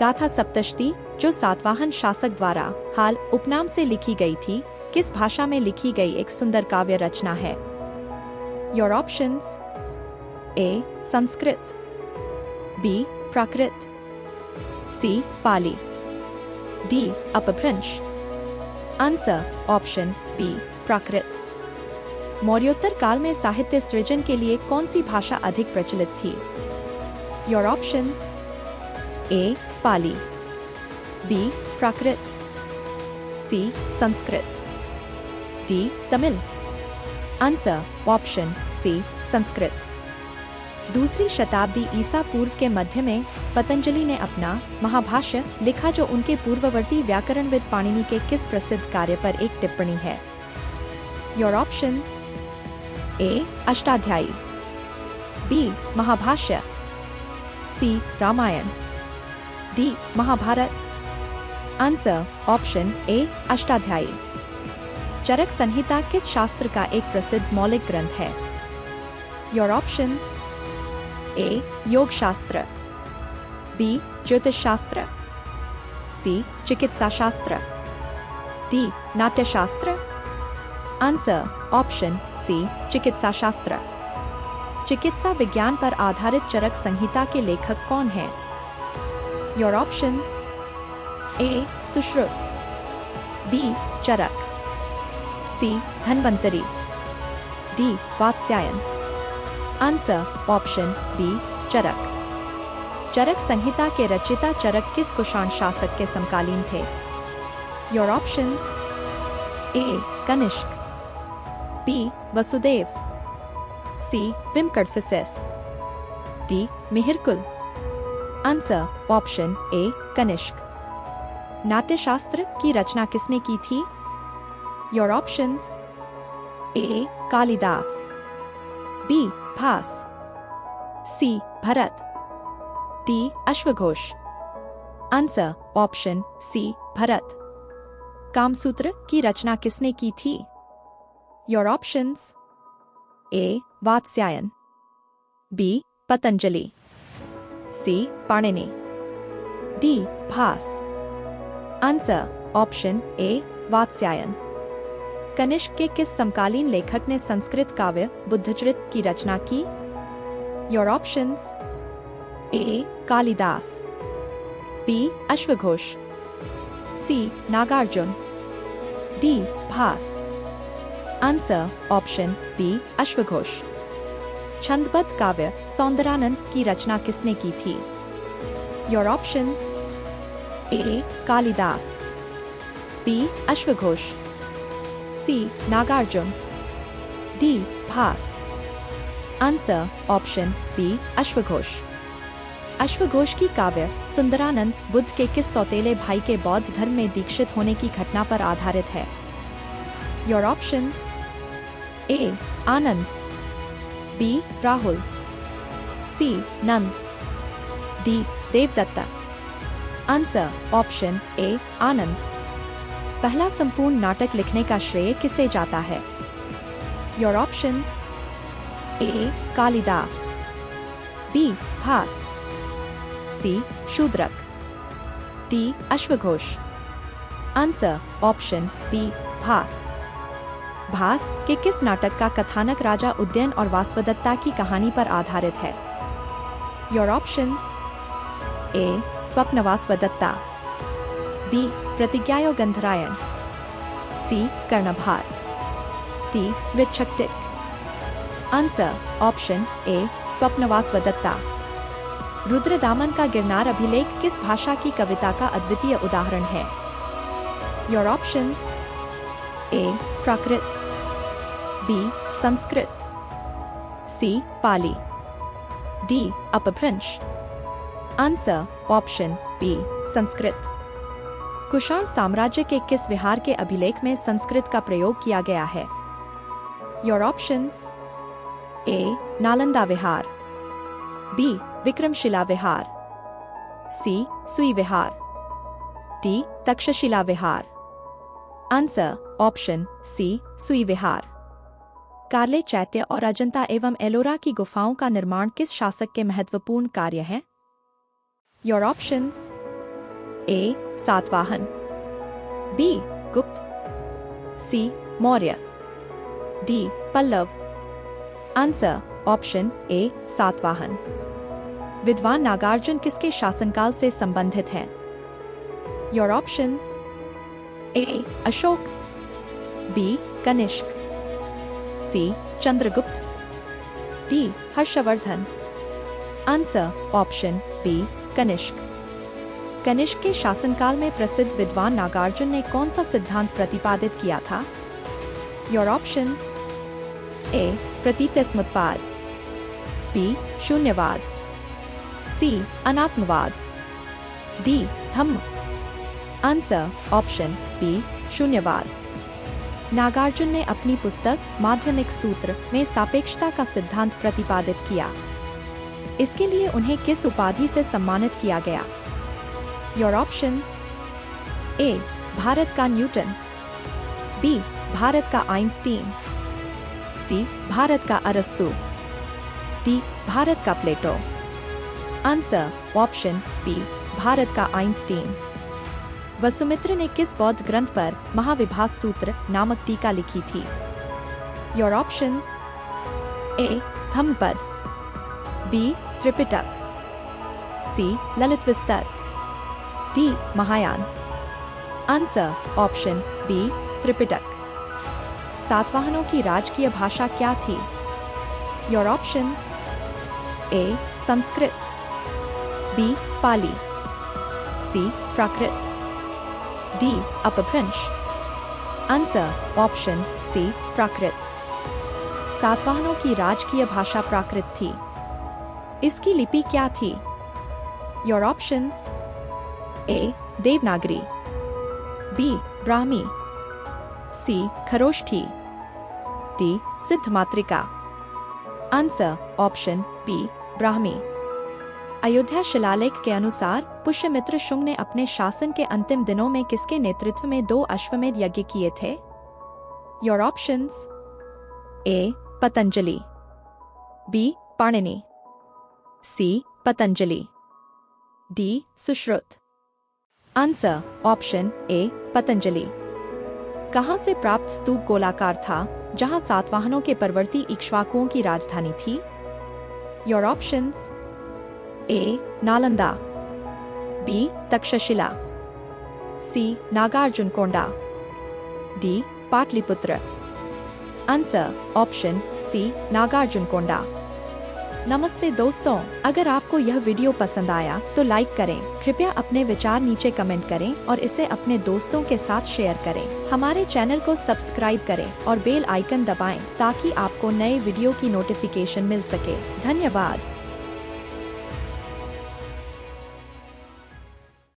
गाथा सप्तशती, जो सातवाहन शासक द्वारा हाल उपनाम से लिखी गई थी, किस भाषा में लिखी गई एक सुंदर काव्य रचना है? Your options: A. Sanskrit, B. Prakrit, C. Pali, D. Apabhramsha. Answer option B, Prakrit. मौर्योत्तर काल में साहित्य सृजन के लिए कौन सी भाषा अधिक प्रचलित थी? Your options: A. Pali, B. Prakrit, C. Sanskrit, D. Tamil. Answer option C, Sanskrit. दूसरी शताब्दी ईसा पूर्व के मध्य में पतंजलि ने अपना महाभाष्य लिखा, जो उनके पूर्ववर्ती व्याकरणविद पाणिनि के किस प्रसिद्ध कार्य पर एक टिप्पणी है? Your options: A. Ashtadhyayi, B. Mahabhashya, C. Ramayana, D. Mahabharata. Answer option A. Ashtadhyayi. Charaka Samhita किस शास्त्र का एक प्रसिद्ध मौलिक ग्रंथ है? Your options: A. योग शास्त्र, बी. ज्योतिष शास्त्र, सी. चिकित्सा शास्त्र, डी. नाट्य शास्त्र। आंसर ऑप्शन सी, चिकित्सा शास्त्र। चिकित्सा विज्ञान पर आधारित चरक संहिता के लेखक कौन हैं? Your options: A. Sushruta, B. Charaka, C. Dhanvantari, D. Vatsyayana. Answer option B, Charaka. Charaka Samhita के रचयिता चरक किस कुषाण शासक के समकालीन थे? Your options: A. Kanishka, B. Vasudeva, C. Vima Kadphises, D. Mihirakula. Answer option A. Kanishka. Natyashastra की रचना किसने की थी? Your options: A. Kalidasa, B. Bhasa, C. Bharata, D. अश्वघोष। Answer option C, Bharata. Kamasutra की रचना किसने की थी? Your options: A. Vatsyayana, B. Patanjali, C. Panini, D. Bhasa. Answer option A. Vatsyayana. Kanishka के किस समकालीन लेखक ने संस्कृत काव्य बुद्धचरित की रचना की? Your options: A. Kalidasa, B. अश्वघोष, C. Nagarjuna, D. Bhasa. Answer option B. अश्वघोष। छंदबद्ध काव्य सौंदरानंद की रचना किसने की थी? Your options: A. Kalidasa, B. अश्वघोष, C. Nagarjuna, D. Bhasa. Answer option B. अश्वघोष। अश्वघोष की काव्य सुंदरानंद बुद्ध के किस सौतेले भाई के बौद्ध धर्म में दीक्षित होने की घटना पर आधारित है? Your options: A. Ananda, B. Rahul, C. Nanda, D. Devadatta. Answer option A. Ananda. पहला संपूर्ण नाटक लिखने का श्रेय किसे जाता है? Your options: A. Kalidasa, B. Bhasa, C. Shudraka, D. अश्वघोष। Answer option B. Bhasa. Bhasa के किस नाटक का कथानक राजा उदयन और वासवदत्ता की कहानी पर आधारित है? Your options: A. Svapnavasavadatta, B. Pratijnayaugandharayana, C. Karnabhara, D. Mrichchhakatika. Answer option A. Svapnavasavadatta. Rudradaman का गिरनार अभिलेख किस भाषा की कविता का अद्वितीय उदाहरण है? Your options: A. Prakrit, B. Sanskrit, C. Pali, D. Apabhramsha. Answer option B. Sanskrit. Kushan साम्राज्य के किस विहार के अभिलेख में संस्कृत का प्रयोग किया गया है? Your options: A. Nalanda Vihara, B. Vikramashila Vihara, C. Sui Vihara, D. Taxila Vihara. Answer option C. Sui Vihara. कार्ले चैत्य और अजंता एवं एलोरा की गुफाओं का निर्माण किस शासक के महत्वपूर्ण कार्य है? Your options: A Satavahana, B Gupta, C Maurya, D Pallava. Answer option A Satavahana. विद्वान नागार्जुन किसके शासनकाल से संबंधित है? Your options: A Ashoka, B Kanishka, C Chandragupta, D Harshavardhana. Answer option B Kanishka. Kanishka के शासनकाल में प्रसिद्ध विद्वान नागार्जुन ने कौन सा सिद्धांत प्रतिपादित किया था? Your options: A Pratityasamutpada, B Shunyavada, C Anatmavada, D Dhamma. Answer option B Shunyavada. Nagarjuna ने अपनी पुस्तक माध्यमिक सूत्र में सापेक्षता का सिद्धांत प्रतिपादित किया। इसके लिए उन्हें किस उपाधि से सम्मानित किया गया? योर ऑप्शंस: ए भारत का न्यूटन, बी भारत का आइंस्टीन, सी भारत का अरस्तु, डी भारत का प्लेटो। आंसर ऑप्शन बी भारत का आइंस्टीन। वसुमित्र ने किस बौद्ध ग्रंथ पर महाविभास सूत्र नामक टीका लिखी थी? Your options: A Dhammapada, B Tripitaka, C Lalita Vistara, D Mahayana. Answer option B Tripitaka. सातवाहनों की राजकीय भाषा क्या थी? Your options: A Sanskrit, B Pali, C Prakrit, D Apabhramsha. Answer option C Prakrit. सातवाहनों की राजकीय भाषा प्राकृत थी। इसकी लिपि क्या थी? Your options: A Devanagari, B Brahmi, C Kharosthi, D Siddhamatrika. Answer option B Brahmi. Ayodhya शिलालेख के अनुसार पुष्यमित्र शुंग ने अपने शासन के अंतिम दिनों में किसके नेतृत्व में 2 अश्वमेध यज्ञ किए थे? Your options: A Patanjali, B Panini, C Patanjali, D Sushruta. Answer option A Patanjali. कहां से प्राप्त स्तूप गोलाकार था जहां सातवाहनों के परवर्ती इक्ष्वाकुओं की राजधानी थी? Your options: A Nalanda, B Taxila, C Nagarjunakonda, D Pataliputra. Answer option C Nagarjunakonda. नमस्ते दोस्तों, अगर आपको यह वीडियो पसंद आया तो लाइक करें। कृपया अपने विचार नीचे कमेंट करें और इसे अपने दोस्तों के साथ शेयर करें। हमारे चैनल को सब्सक्राइब करें और बेल आइकन दबाएं ताकि आपको नए वीडियो की नोटिफिकेशन मिल सके। धन्यवाद।